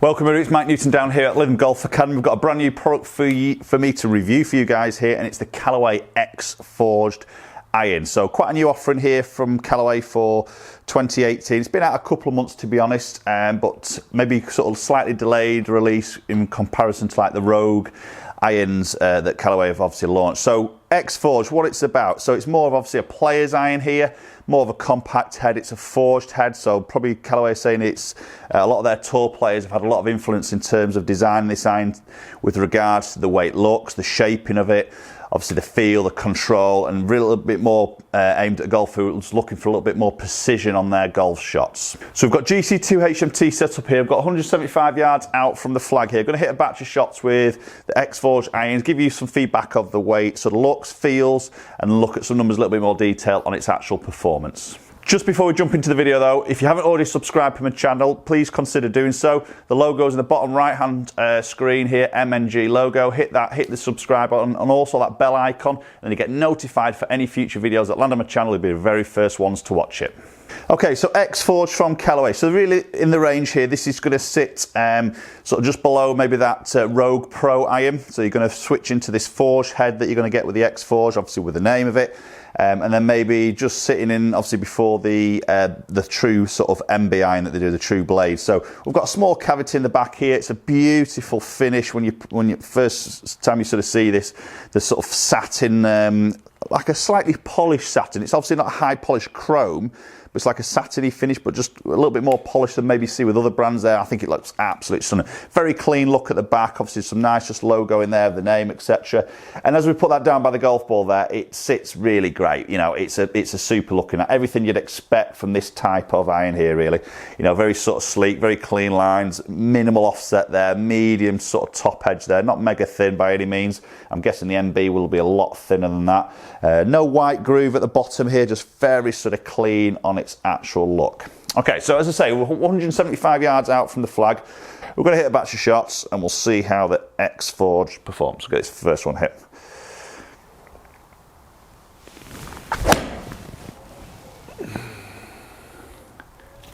Welcome everybody, it's Mike Newton down here at Lytham Golf Academy. We've got a brand new product for me to review for you guys here, and it's the Callaway X Forged Iron. So quite a new offering here from Callaway for 2018. It's been out a couple of months to be honest, but maybe sort of slightly delayed release in comparison to like the Rogue irons that Callaway have obviously launched. So X Forged, what it's about, so it's more of obviously a player's iron here, more of a compact head. It's a forged head, so probably Callaway saying it's a lot of their tour players have had a lot of influence in terms of designing this iron with regards to the way it looks, the shaping of it, obviously the feel, the control, and really a little bit more aimed at a golfer who's looking for a little bit more precision on their golf shots. So we've got GC2 HMT set up here. We've got 175 yards out from the flag here. Going to hit a batch of shots with the X Forged irons, give you some feedback of the way it sort of looks, feels, and look at some numbers, a little bit more detail on its actual performance. Just before we jump into the video though, if you haven't already subscribed to my channel, please consider doing so. The logo is in the bottom right hand screen here, MNG logo. Hit that, hit the subscribe button, and also that bell icon, and then you get notified for any future videos that land on my channel. You'll be the very first ones to watch it. Okay, so X Forged from Callaway. So really in the range here, this is going to sit sort of just below maybe that Rogue Pro iron. So you're going to switch into this forged head that you're going to get with the X Forged, obviously with the name of it. And then maybe just sitting in, obviously before the true sort of MB iron that they do, the true blade. So we've got a small cavity in the back here. It's a beautiful finish when you first time you sort of see this, the sort of satin, like a slightly polished satin. It's obviously not a high polished chrome, but it's like a satiny finish, but just a little bit more polished than maybe you see with other brands there. I think it looks absolutely stunning. Very clean look at the back, obviously some nice just logo in there, the name, etc. And as we put that down by the golf ball there, it sits really great. You know, it's a super looking at everything you'd expect from this type of iron here, really. You know, very sort of sleek, very clean lines, minimal offset there, medium sort of top edge there, not mega thin by any means. I'm guessing the MB will be a lot thinner than that. No white groove at the bottom here, just very sort of clean on its actual look. Okay, so as I say, we're 175 yards out from the flag. We're going to hit a batch of shots and we'll see how the X Forged performs. We'll get this first one hit.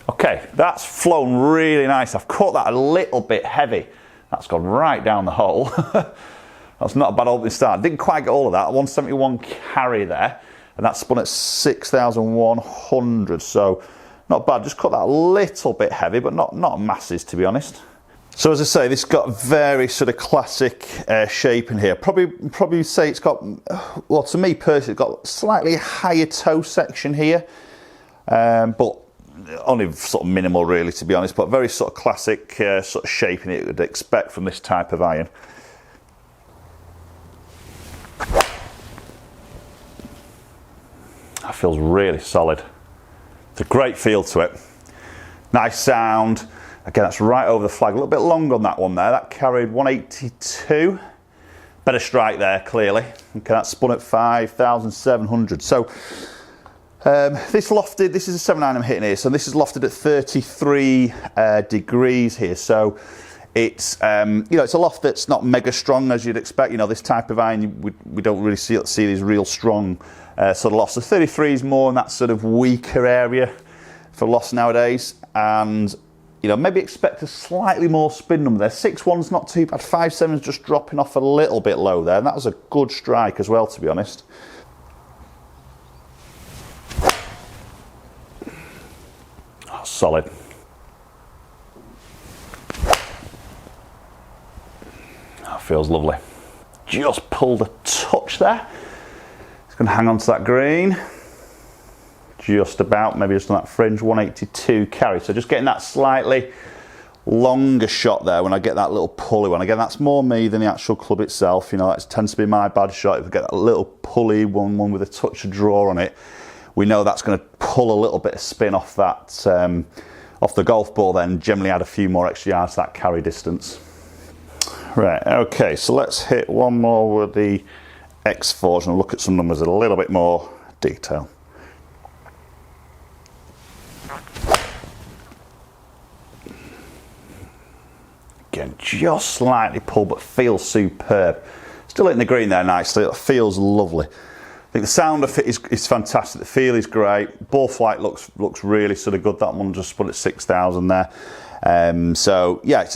Okay, that's flown really nice. I've caught that a little bit heavy. That's gone right down the hole. That's not a bad opening start. Didn't quite get all of that. 171 carry there, and that spun at 6,100. So not bad. Just caught that a little bit heavy, but not masses to be honest. So as I say, this got very sort of classic shape in here. Probably say it's got, well, to me personally, it's got slightly higher toe section here, but only sort of minimal really to be honest. But very sort of classic sort of shaping it would expect from this type of iron. That feels really solid. It's a great feel to it. Nice sound. Again, that's right over the flag. A little bit long on that one there. That carried 182. Better strike there, clearly. Okay, that spun at 5,700. So this lofted, this is a 7.9 I'm hitting here. So this is lofted at 33 degrees here. So it's you know, it's a loft that's not mega strong as you'd expect. You know, this type of iron, we don't really see these real strong sort of lofts. So 33 is more in that sort of weaker area for lofts nowadays, and you know, maybe expect a slightly more spin number there. 6.1's not too bad. 5.7's just dropping off a little bit low there, and that was a good strike as well, to be honest. Oh, solid. That feels lovely. Just pulled a touch there. It's going to hang on to that green. Just about, maybe just on that fringe, 182 carry. So just getting that slightly longer shot there when I get that little pulley one. Again, that's more me than the actual club itself. You know, that tends to be my bad shot. If we get that little pulley one with a touch of draw on it, we know that's going to pull a little bit of spin off that, off the golf ball, then generally add a few more extra yards to that carry distance. Right, okay, so let's hit one more with the X Forged and look at some numbers in a little bit more detail. Again, just slightly pulled, but feels superb. Still hitting the green there nicely. It feels lovely. I think the sound of it is fantastic. The feel is great. Ball flight looks really sort of good. That one just put at 6,000 there. So yeah,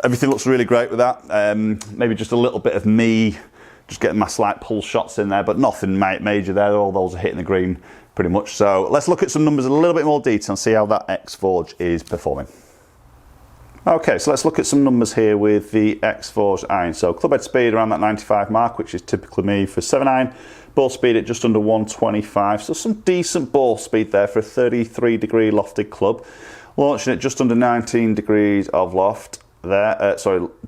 everything looks really great with that. Maybe just a little bit of me just getting my slight pull shots in there, but nothing major there. All those are hitting the green pretty much. So let's look at some numbers in a little bit more detail and see how that X Forged is performing. Okay, so let's look at some numbers here with the X Forged Iron. So club head speed around that 95 mark, which is typically me for 7-iron. Ball speed at just under 125, so some decent ball speed there for a 33 degree lofted club. Launching at just under 19 degrees of loft there,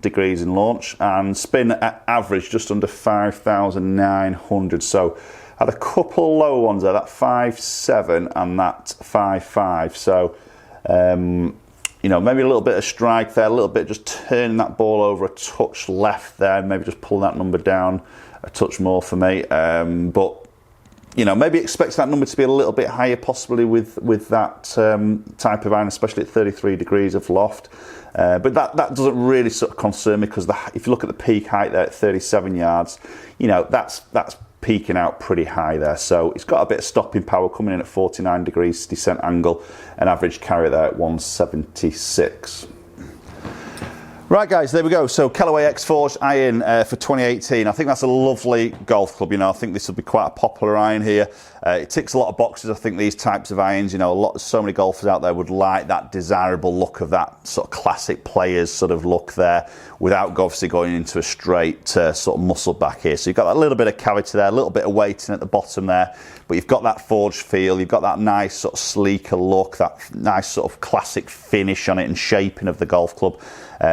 degrees in launch, and spin at average just under 5,900. So had a couple low ones there, that 5.7 and that 5.5. So you know, maybe a little bit of strike there, a little bit just turning that ball over a touch left there, maybe just pulling that number down a touch more for me. But you know, maybe expect that number to be a little bit higher, possibly with that type of iron, especially at 33 degrees of loft. But that doesn't really sort of concern me, because if you look at the peak height there at 37 yards, you know, that's peaking out pretty high there. So it's got a bit of stopping power, coming in at 49 degrees descent angle, and average carry there at 176. Right guys, there we go. So Callaway X Forged Iron for 2018. I think that's a lovely golf club. You know, I think this will be quite a popular iron here. It ticks a lot of boxes. I think these types of irons, you know, so many golfers out there would like that desirable look of that sort of classic players sort of look there, without obviously going into a straight sort of muscle back here. So you've got that little bit of cavity there, a little bit of weighting at the bottom there, but you've got that forged feel, you've got that nice sort of sleeker look, that nice sort of classic finish on it and shaping of the golf club.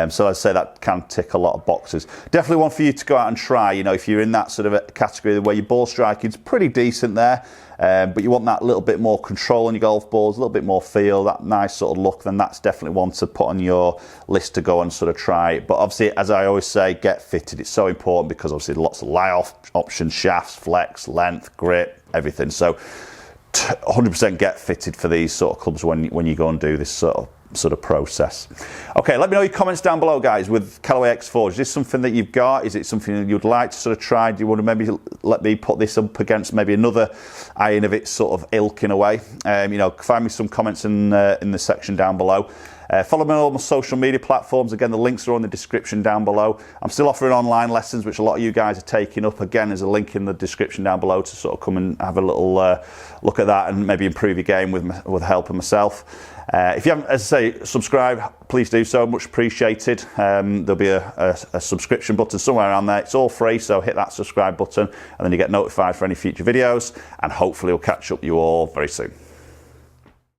So I'd say that can tick a lot of boxes. Definitely one for you to go out and try, you know, if you're in that sort of a category where your ball striking is pretty decent there, but you want that little bit more control on your golf balls, a little bit more feel, that nice sort of look, then that's definitely one to put on your list to go and sort of try. But obviously, as I always say, get fitted. It's so important, because obviously lots of lie-off options, shafts, flex, length, grip, everything. So 100% get fitted for these sort of clubs when you go and do this sort of process. Okay, let me know your comments down below, guys, with Callaway X Forged. Is this something that you've got? Is it something that you'd like to sort of try? Do you want to maybe let me put this up against maybe another iron of its sort of ilk in a way? You know, find me some comments in the section down below. Follow me on all my social media platforms. Again, the links are on the description down below. I'm still offering online lessons, which a lot of you guys are taking up. Again, there's a link in the description down below to sort of come and have a little look at that and maybe improve your game with the help of myself. If you haven't, as I say, subscribe, please do so, much appreciated. There'll be a subscription button somewhere around there. It's all free, so hit that subscribe button and then you get notified for any future videos, and hopefully we'll catch up with you all very soon.